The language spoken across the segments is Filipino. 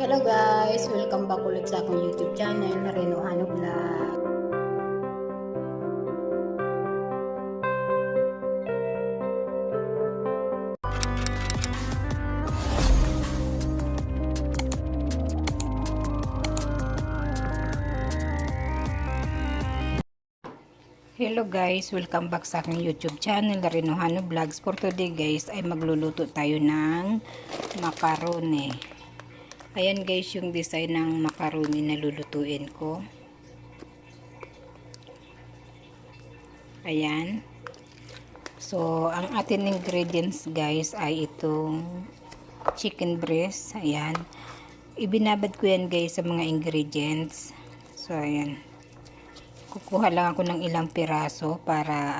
Hello guys! Welcome back ulit sa akong YouTube channel na Renohano Vlog. Hello guys! Welcome back sa aking YouTube channel na Renohano Vlogs. For today guys ay magluluto tayo ng macaroni. Ayan guys yung design ng macaroni na lulutuin ko. Ayan. So, ang ating ingredients guys ay itong chicken breast. Ayan. Ibinabad ko yan guys sa mga ingredients. So, ayan. Kukuha lang ako ng ilang piraso para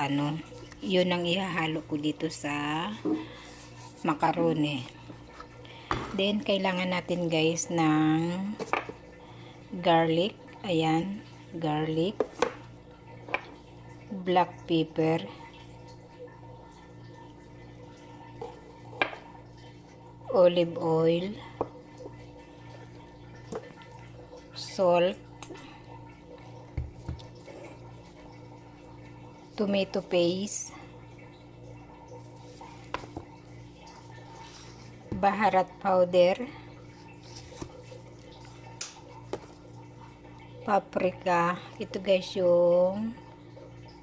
yun ang ihahalo ko dito sa macaroni. Then, kailangan natin guys ng garlic. Ayan. Garlic. Black pepper. Olive oil. Salt. Tomato paste. Baharat powder. Paprika. Ito guys yung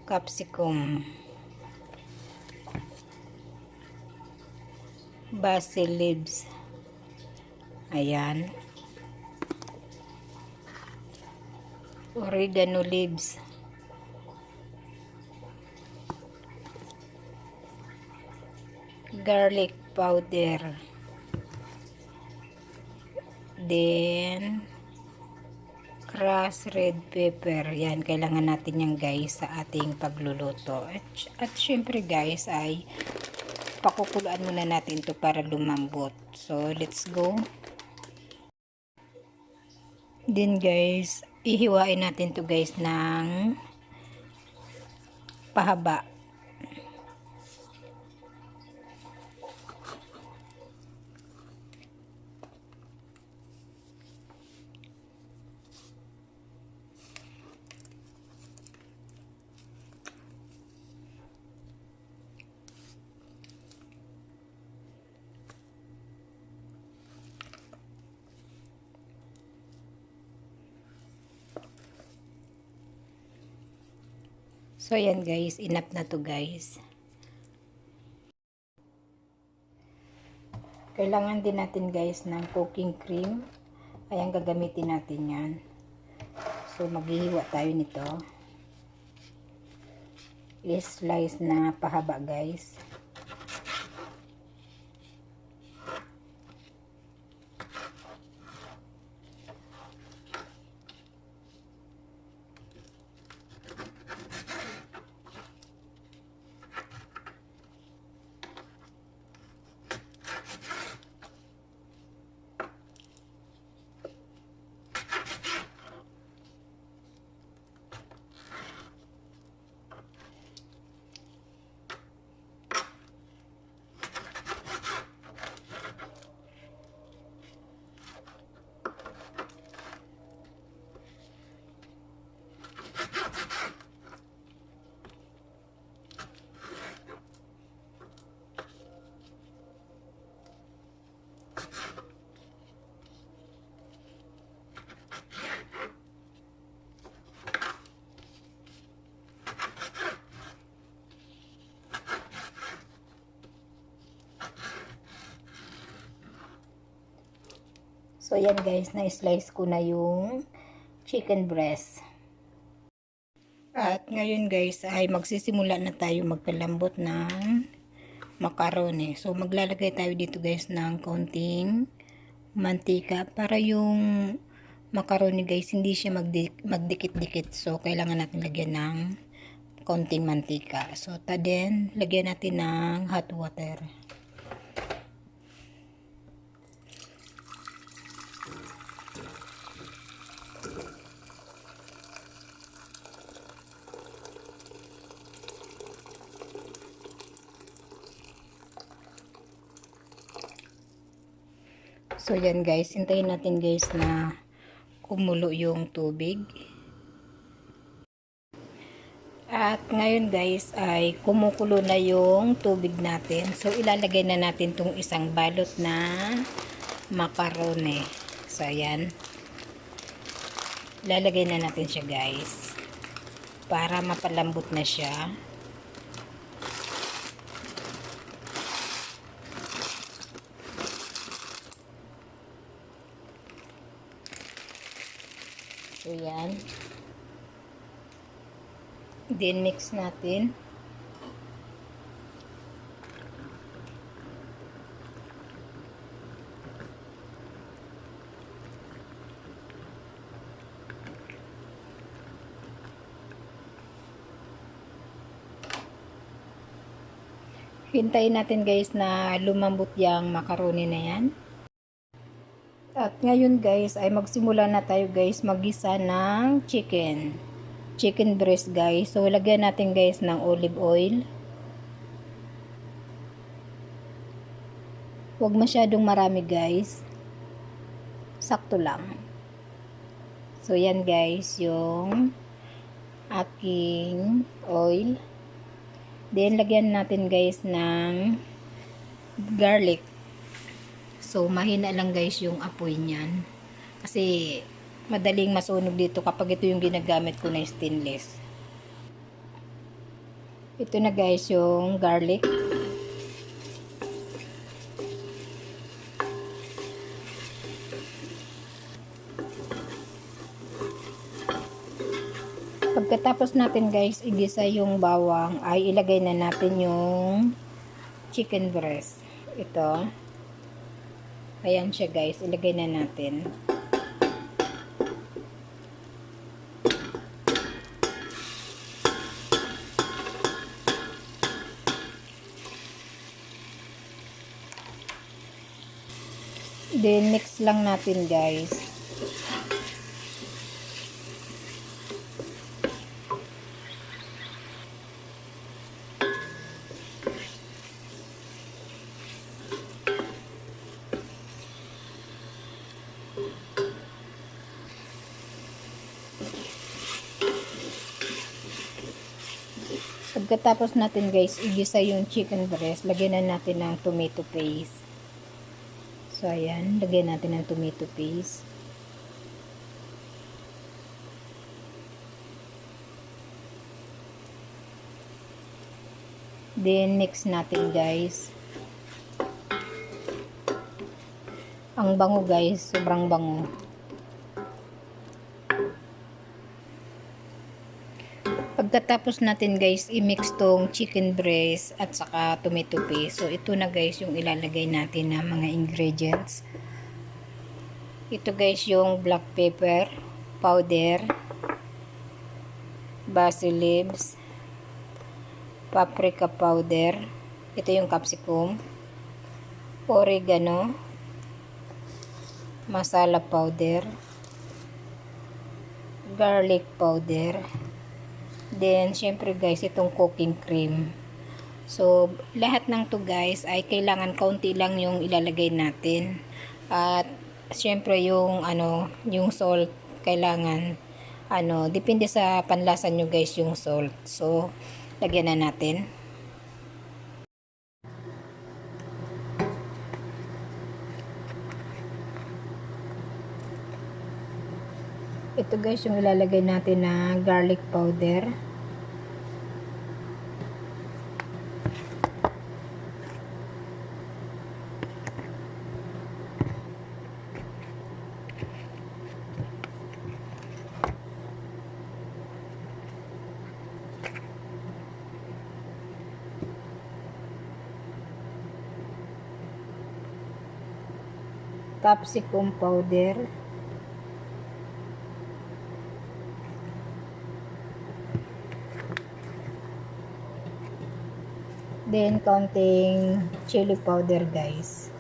capsicum. Basil leaves. Ayan. Oregano leaves. Garlic powder. Then crushed red pepper. Yan, kailangan natin yan guys sa ating pagluluto. At syempre guys ay pakukuluan muna natin to para lumambot. So let's go. Then guys, ihiwain natin to guys ng pahaba. So, ayan guys. Enough na to guys. Kailangan din natin guys ng cooking cream. Ayan, gagamitin natin yan. So, maghihiwa tayo nito. I-slice na pahaba guys. So, yan guys, na-slice ko na yung chicken breast. At ngayon guys, ay magsisimula na tayo magpalambot ng macaroni. So, maglalagay tayo dito guys ng kaunting mantika para yung macaroni guys, hindi siya magdikit-dikit. So, kailangan natin lagyan ng kaunting mantika. So, then, lagyan natin ng hot water. So yan guys, hintayin natin guys na kumulo yung tubig. At ngayon guys ay kumukulo na yung tubig natin. So ilalagay na natin tong isang balot na macaroni. So ayan. Ilalagay na natin siya guys. Para mapalambot na siya. So yan. Then mix natin. Hintayin natin guys na lumambot yung macaroni na yan. At ngayon guys ay magsimula na tayo guys maggisa ng chicken breast guys. So lagyan natin guys ng olive oil. Huwag masyadong marami guys, sakto lang. So yan guys yung aking oil. Then lagyan natin guys ng garlic. So, mahina lang guys yung apoy niyan. Kasi, madaling masunog dito kapag ito yung ginagamit ko na stainless. Ito na guys yung garlic. Pagkatapos natin guys, igisa yung bawang, ay ilagay na natin yung chicken breast. Ito. Ayan siya guys, ilagay na natin. Then mix lang natin guys. Pagkatapos natin guys, igisa yung chicken breast, lagyan na natin ng tomato paste. So ayan, lagyan natin ng tomato paste. Then mix natin guys. Ang bango guys, sobrang bango. Pagkatapos natin guys, i-mix tong chicken breast at saka tomato paste. So, ito na guys yung ilalagay natin na mga ingredients. Ito guys yung black pepper powder, basil leaves, paprika powder, ito yung capsicum, oregano, masala powder, garlic powder, then syempre guys itong cooking cream. So lahat ng to guys ay kailangan kaunti lang yung ilalagay natin, at syempre yung yung salt kailangan depende sa panlasa nyo guys yung salt. So lagyan na natin. Ito guys yung ilalagay natin na garlic powder. Capsicum powder. Then, konting chili powder guys.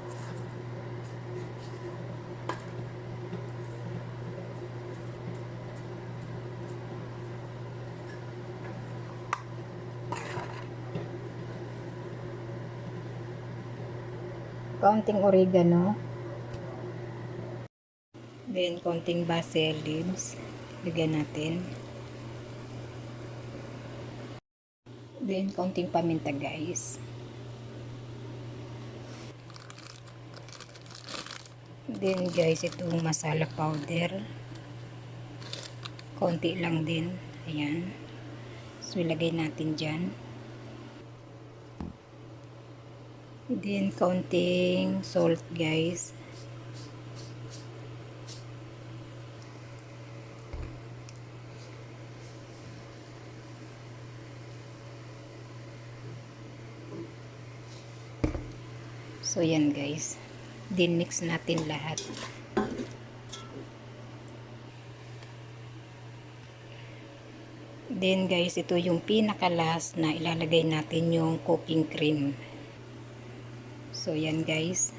Konting oregano. Then, konting basil leaves. Lagyan natin. Then, konting paminta guys. Then guys, itong masala powder. Konti lang din. Ayan. So, ilagay natin dyan. Then, konting salt guys. So, yan guys. Then, mix natin lahat. Then, guys, ito yung pinaka-last na ilalagay natin yung cooking cream. So, yan guys.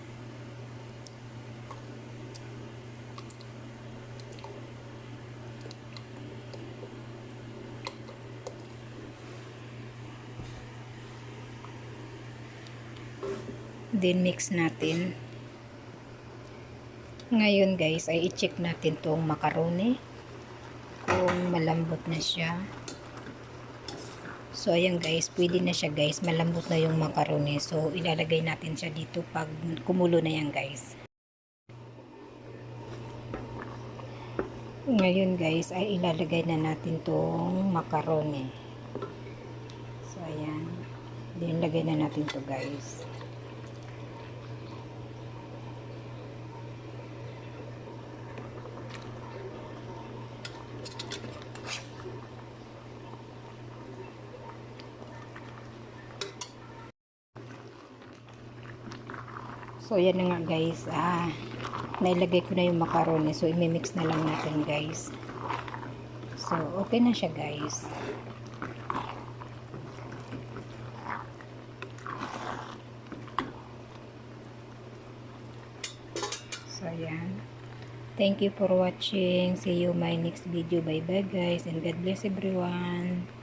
Then, mix natin. Ngayon guys, ay i-check natin tong macaroni. Kung malambot na siya. So, ayan guys, pwede na siya guys. Malambot na yung macaroni. So, ilalagay natin siya dito pag kumulo na yan guys. Ngayon guys, ay ilalagay na natin tong macaroni. So, ayan. Then, lagay na natin to guys. So, yan na nga guys. Nailagay ko na yung macaroni. So, imimix na lang natin guys. So, okay na siya guys. So, yan. Thank you for watching. See you my next video. Bye bye guys. And God bless everyone.